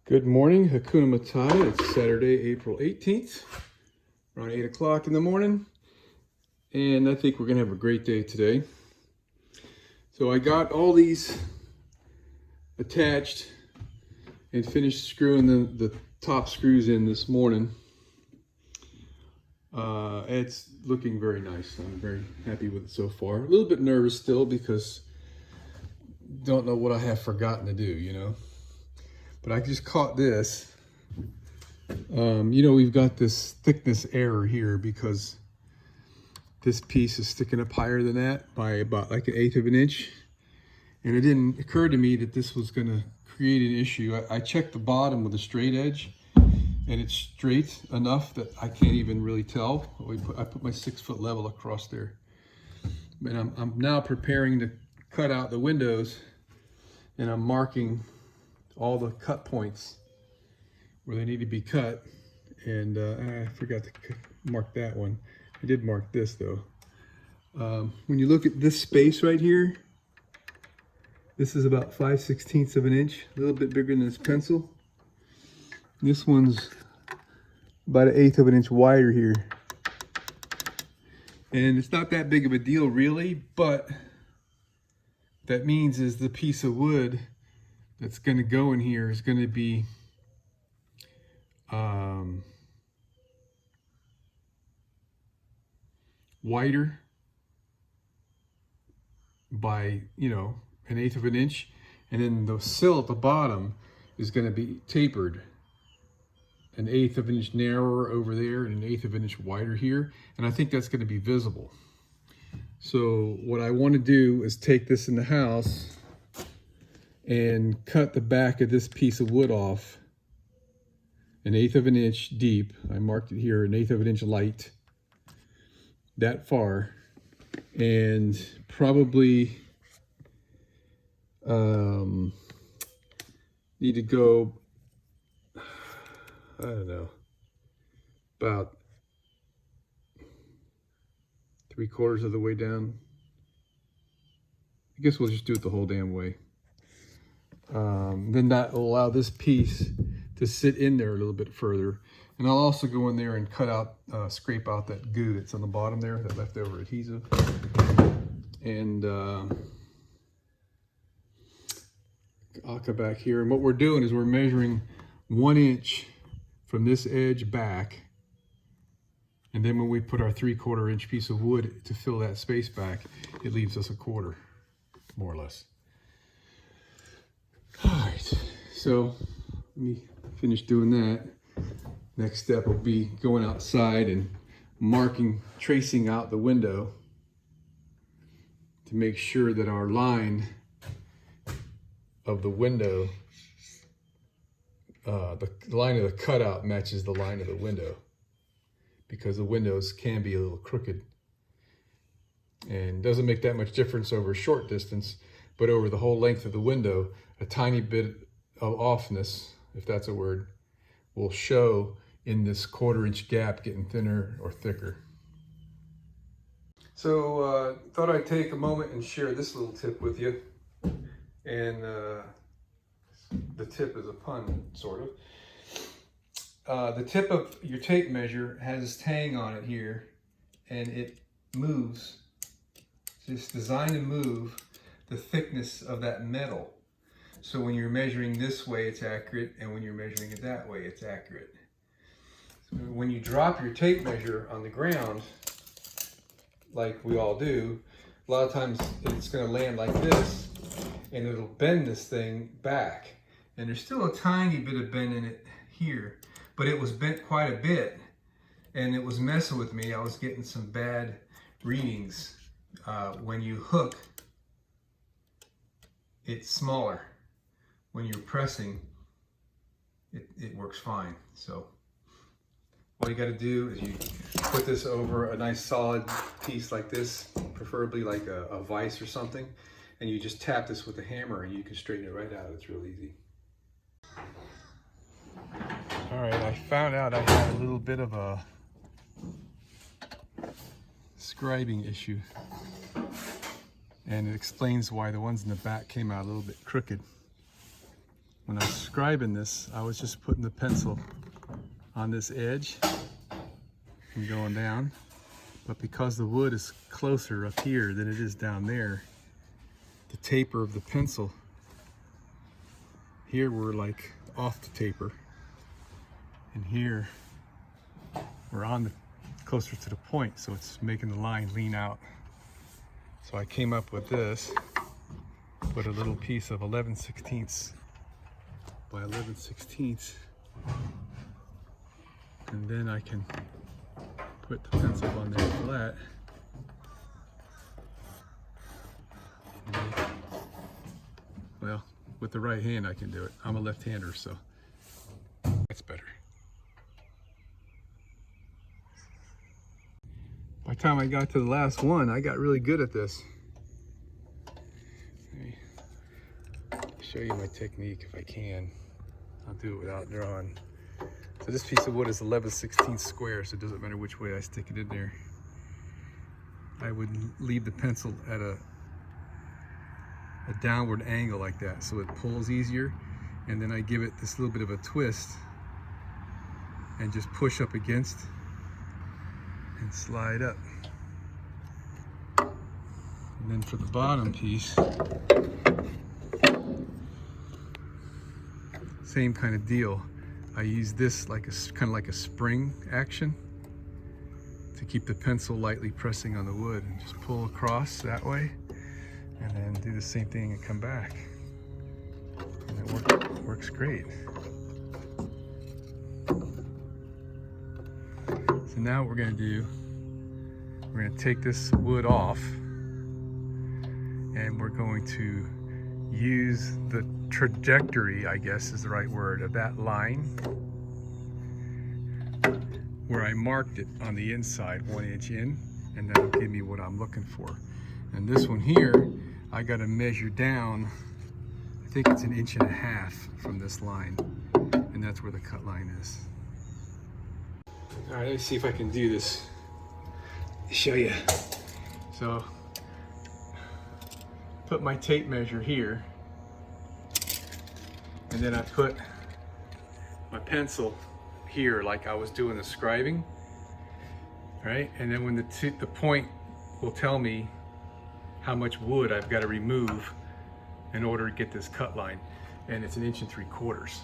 Good morning, Hakuna Matata. It's Saturday, April 18th, around 8 o'clock in the morning. And I think we're going to have a great day today. So I got all these attached and finished screwing the top screws in this morning. It's looking very nice. I'm very happy with it so far. A little bit nervous still because don't know what I have forgotten to do, you know. But I just caught this. We've got this thickness error here because this piece is sticking up higher than that by about like 1/8 of an inch. And it didn't occur to me that this was going to create an issue. I checked the bottom with a straight edge and it's straight enough that I can't even really tell. I put my 6-foot level across there. And I'm now preparing to cut out the windows, and I'm marking all the cut points where they need to be cut. And I forgot to mark that one. I did mark this though. When you look at this space right here, this is about 5/16 of an inch, a little bit bigger than this pencil. This one's about 1/8 of an inch wider here. And it's not that big of a deal really, but that means is the piece of wood that's going to go in here is going to be wider by 1/8 of an inch, and then the sill at the bottom is going to be tapered 1/8 of an inch narrower over there and 1/8 of an inch wider here, and I think that's going to be visible. So what I want to do is take this in the house and cut the back of this piece of wood off 1/8 of an inch deep. I marked it here, 1/8 of an inch light, that far, and probably need to go, I don't know, about 3/4 of the way down. I guess we'll just do it the whole damn way. Then that will allow this piece to sit in there a little bit further. And I'll also go in there and cut out, scrape out that goo that's on the bottom there, that leftover adhesive. And I'll come back here. And what we're doing is we're measuring 1 inch from this edge back. And then when we put our 3/4 inch piece of wood to fill that space back, it leaves us 1/4, more or less. All right, so let me finish doing that. Next step will be going outside and tracing out the window to make sure that our line of the window, the line of the cutout matches the line of the window, because the windows can be a little crooked. And doesn't make that much difference over a short distance, but over the whole length of the window, a tiny bit of offness, if that's a word, will show in this 1/4 inch gap getting thinner or thicker. So thought I'd take a moment and share this little tip with you. And the tip is a pun, sort of. The tip of your tape measure has this tang on it here, and it moves. It's designed to move the thickness of that metal. So when you're measuring this way, it's accurate, and when you're measuring it that way, it's accurate. So when you drop your tape measure on the ground, like we all do, a lot of times it's going to land like this, and it'll bend this thing back. And there's still a tiny bit of bend in it here, but it was bent quite a bit, and it was messing with me. I was getting some bad readings. When you hook, it's smaller. When you're pressing, it works fine. So all you got to do is you put this over a nice solid piece like this, preferably like a vise or something, and you just tap this with a hammer and you can straighten it right out. It's real easy. All right, I found out I had a little bit of a scribing issue, and it explains why the ones in the back came out a little bit crooked. when I was scribing this, I was just putting the pencil on this edge and going down. But because the wood is closer up here than it is down there, the taper of the pencil, here we're like off the taper, and here we're on the closer to the point, so it's making the line lean out. So I came up with this, put a little piece of 11/16 by 11/16, and then I can put the pencil on there flat. Well, with the right hand I can do it. I'm a left-hander, so that's better. By the time I got to the last one, I got really good at this. Let me show you my technique if I can. I'll do it without drawing. So this piece of wood is 11/16 square, so it doesn't matter which way I stick it in there. I would leave the pencil at a downward angle like that, so it pulls easier, and then I give it this little bit of a twist and just push up against and slide up. And then for the bottom piece, same kind of deal. I use this like kind of like a spring action to keep the pencil lightly pressing on the wood, and just pull across that way, and then do the same thing and come back. And it works great. So now what we're gonna do, we're gonna take this wood off, and we're going to use the trajectory, I guess is the right word, of that line where I marked it on the inside 1 inch in, and that'll give me what I'm looking for. And this one here, I got to measure down, I think it's 1.5 inches from this line, and that's where the cut line is. All right, let's see if I can do this. Show you. So, put my tape measure here, and then I put my pencil here like I was doing the scribing, right? And then when the point will tell me how much wood I've got to remove in order to get this cut line, and it's 1.75 inches.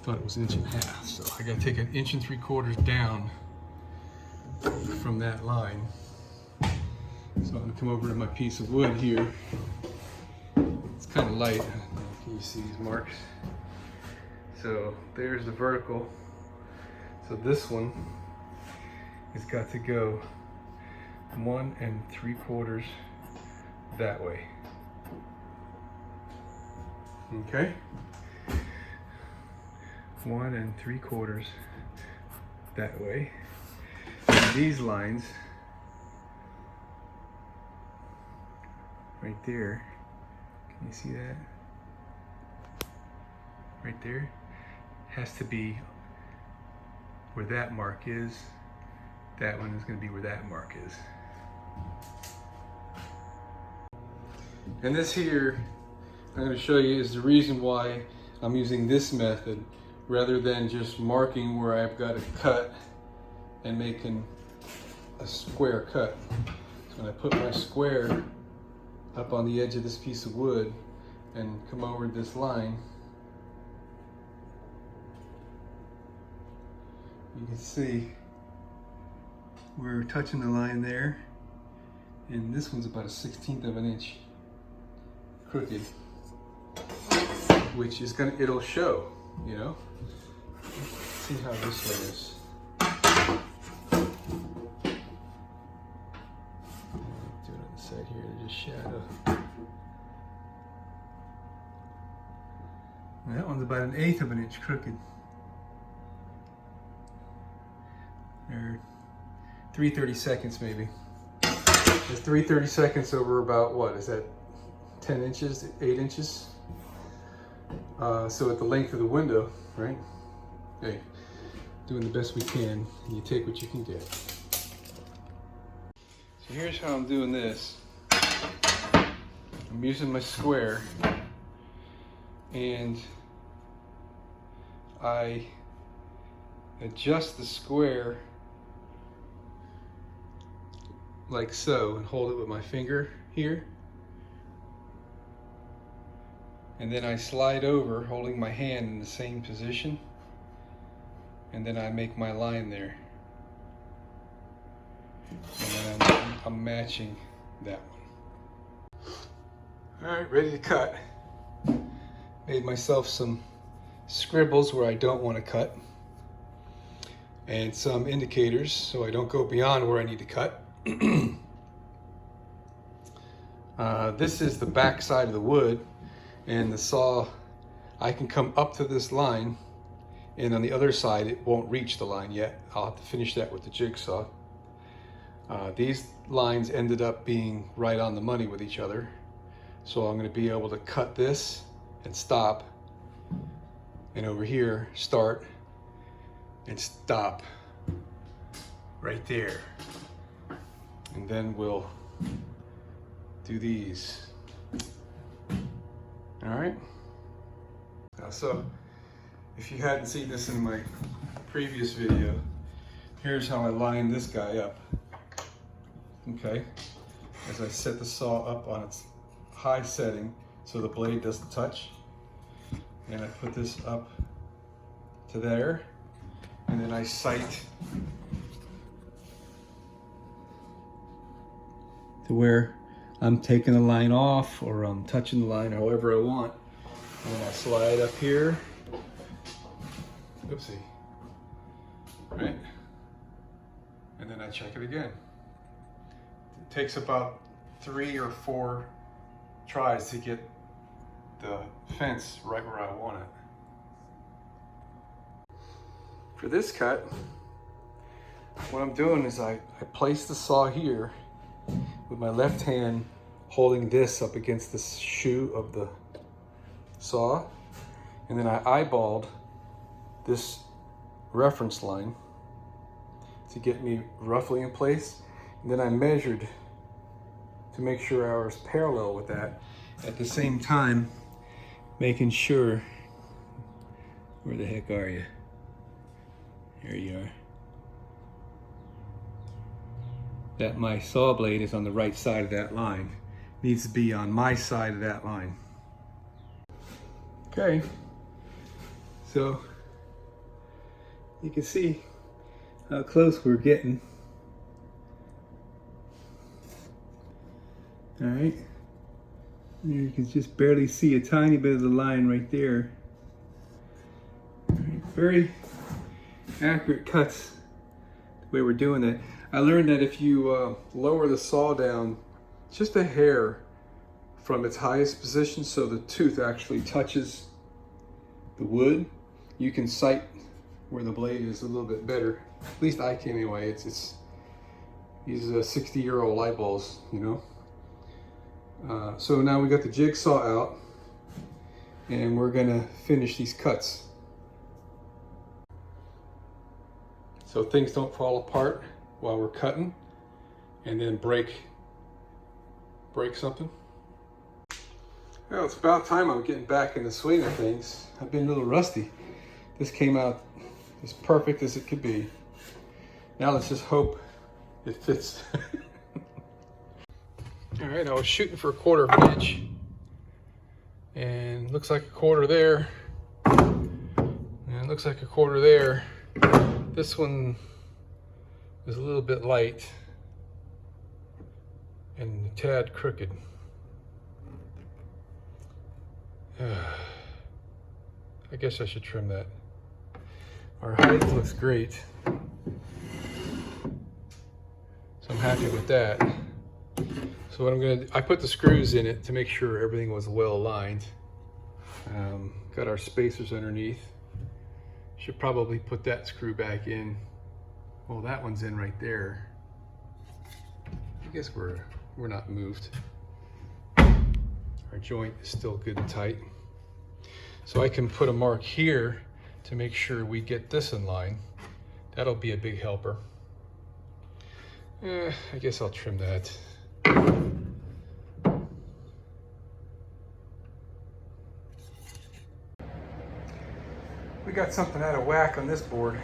Thought it was 1.5 inches, so I got to take 1.75 inches down from that line. So I'm gonna come over to my piece of wood here. It's kind of light. Can you see these marks? So there's the vertical. So this one has got to go 1 3/4 that way. Okay? 1 3/4 that way. And these lines right there, can you see that? Right there has to be where that mark is. That one is going to be where that mark is. And this here, I'm going to show you, is the reason why I'm using this method rather than just marking where I've got to cut and making a square cut. So when I put my square up on the edge of this piece of wood and come over this line, you can see we're touching the line there, and this one's about 1/16 of an inch crooked, which is gonna, it'll show, you know. Let's see how this one is. Do it on the side here, there's just shadow. And that one's about 1/8 of an inch crooked. Or 3/32 maybe. It's 3/32 over about, what is that, 10 inches, 8 inches? So at the length of the window, right? Hey, doing the best we can, and you take what you can get. So here's how I'm doing this. I'm using my square, and I adjust the square like so and hold it with my finger here. And then I slide over holding my hand in the same position. And then I make my line there. And then I'm matching that one. All right, ready to cut. Made myself some scribbles where I don't want to cut, and some indicators so I don't go beyond where I need to cut. This is the back side of the wood, and the saw, I can come up to this line, and on the other side it won't reach the line yet. I'll have to finish that with the jigsaw. These lines ended up being right on the money with each other, so I'm going to be able to cut this and stop, and over here start and stop right there, and then we'll do these. All right. So if you hadn't seen this in my previous video, here's how I line this guy up. Okay, as I set the saw up on its high setting so the blade doesn't touch, and I put this up to there, and then I sight to where I'm taking the line off, or I'm touching the line however I want, and then I slide up here. Oopsie. Right? And then I check it again. It takes about 3 or 4 tries to get the fence right where I want it. For this cut, what I'm doing is I place the saw here with my left hand holding this up against the shoe of the saw, and then I eyeballed this reference line to get me roughly in place, and then I measured to make sure I was parallel with that, at the same time making sure, where the heck are you? There you are. That my saw blade is on the right side of that line. Needs to be on my side of that line. Okay, so you can see how close we're getting. All right, you can just barely see a tiny bit of the line right there. All right, very accurate cuts the way we're doing that. I learned that if you lower the saw down just a hair from its highest position so the tooth actually touches the wood, you can sight where the blade is a little bit better. At least I can anyway. It's these 60-year-old light bulbs, you know. So now we got the jigsaw out, and we're gonna finish these cuts so things don't fall apart while we're cutting and then break something. Well, it's about time I'm getting back in the swing of things. I've been a little rusty. This came out as perfect as it could be. Now let's just hope it fits. All right, I was shooting for 1/4 of an inch, and looks like 1/4 there, and it looks like 1/4 there. This one is a little bit light and a tad crooked. I guess I should trim that. Our height looks great, so I'm happy with that. So what I'm gonna do, I put the screws in it to make sure everything was well aligned. Got our spacers underneath. Should probably put that screw back in. Well, that one's in right there. I guess we're not moved. Our joint is still good and tight. So I can put a mark here to make sure we get this in line. That'll be a big helper. I guess I'll trim that. we got something out of whack on this board.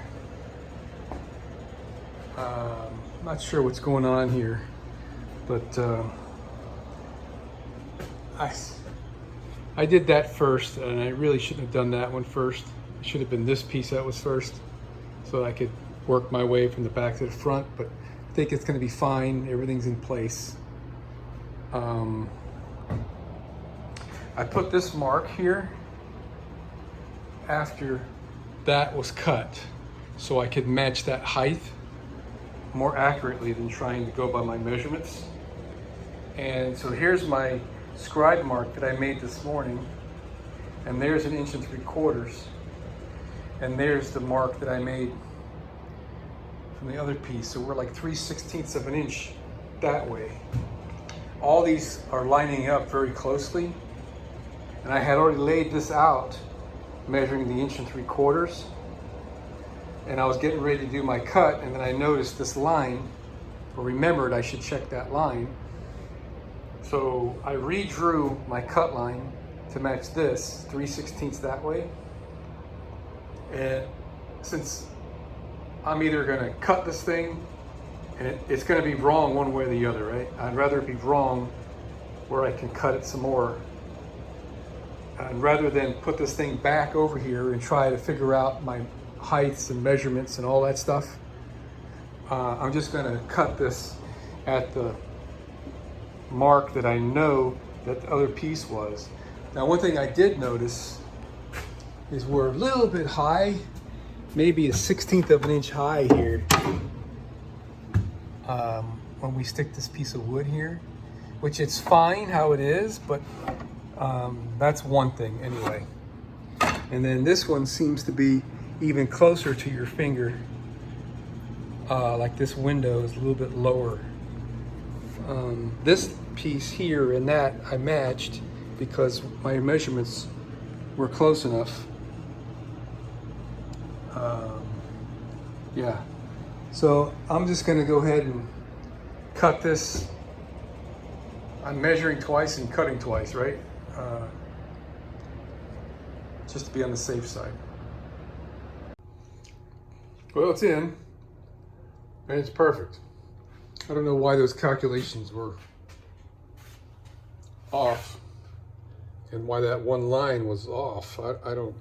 Not sure what's going on here, but I did that first, and I really shouldn't have done that one first. It should have been this piece that was first, so I could work my way from the back to the front, but I think it's going to be fine. Everything's in place. I put this mark here after that was cut, so I could match that height more accurately than trying to go by my measurements. And so here's my scribe mark that I made this morning, and there's 1 3/4 inches, and there's the mark that I made from the other piece. So we're like 3/16 of an inch that way. All these are lining up very closely, and I had already laid this out measuring the 1 3/4 inches, and I was getting ready to do my cut, and then I noticed this line, or remembered I should check that line. So I redrew my cut line to match this 3/16 that way. And since I'm either gonna cut this thing and it's gonna be wrong one way or the other, right? I'd rather it be wrong where I can cut it some more. And rather than put this thing back over here and try to figure out my heights and measurements and all that stuff, I'm just gonna cut this at the mark that I know that the other piece was. Now, one thing I did notice is we're a little bit high, maybe 1/16 of an inch high here, when we stick this piece of wood here, which it's fine how it is, but that's one thing anyway. And then this one seems to be even closer to your finger, like this window is a little bit lower. This piece here and that I matched because my measurements were close enough. Yeah, so I'm just going to go ahead and cut this. I'm measuring twice and cutting twice, right? Just to be on the safe side. Well, it's in, and it's perfect. I don't know why those calculations were off, and why that one line was off. I don't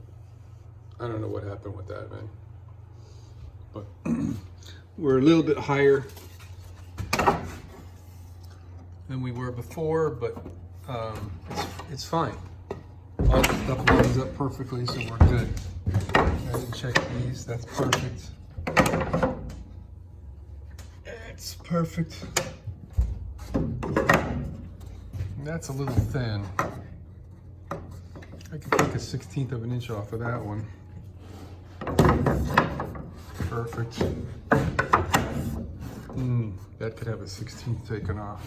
know what happened with that, man. But we're a little bit higher than we were before, but it's fine. All the stuff lines up perfectly, so we're good. I didn't check these. That's perfect. It's perfect. That's a little thin. I could take 1/16 of an inch off of that one. Perfect. That could have a 1/16 taken off.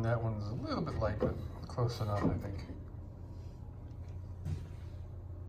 That one's a little bit light, but close enough, I think.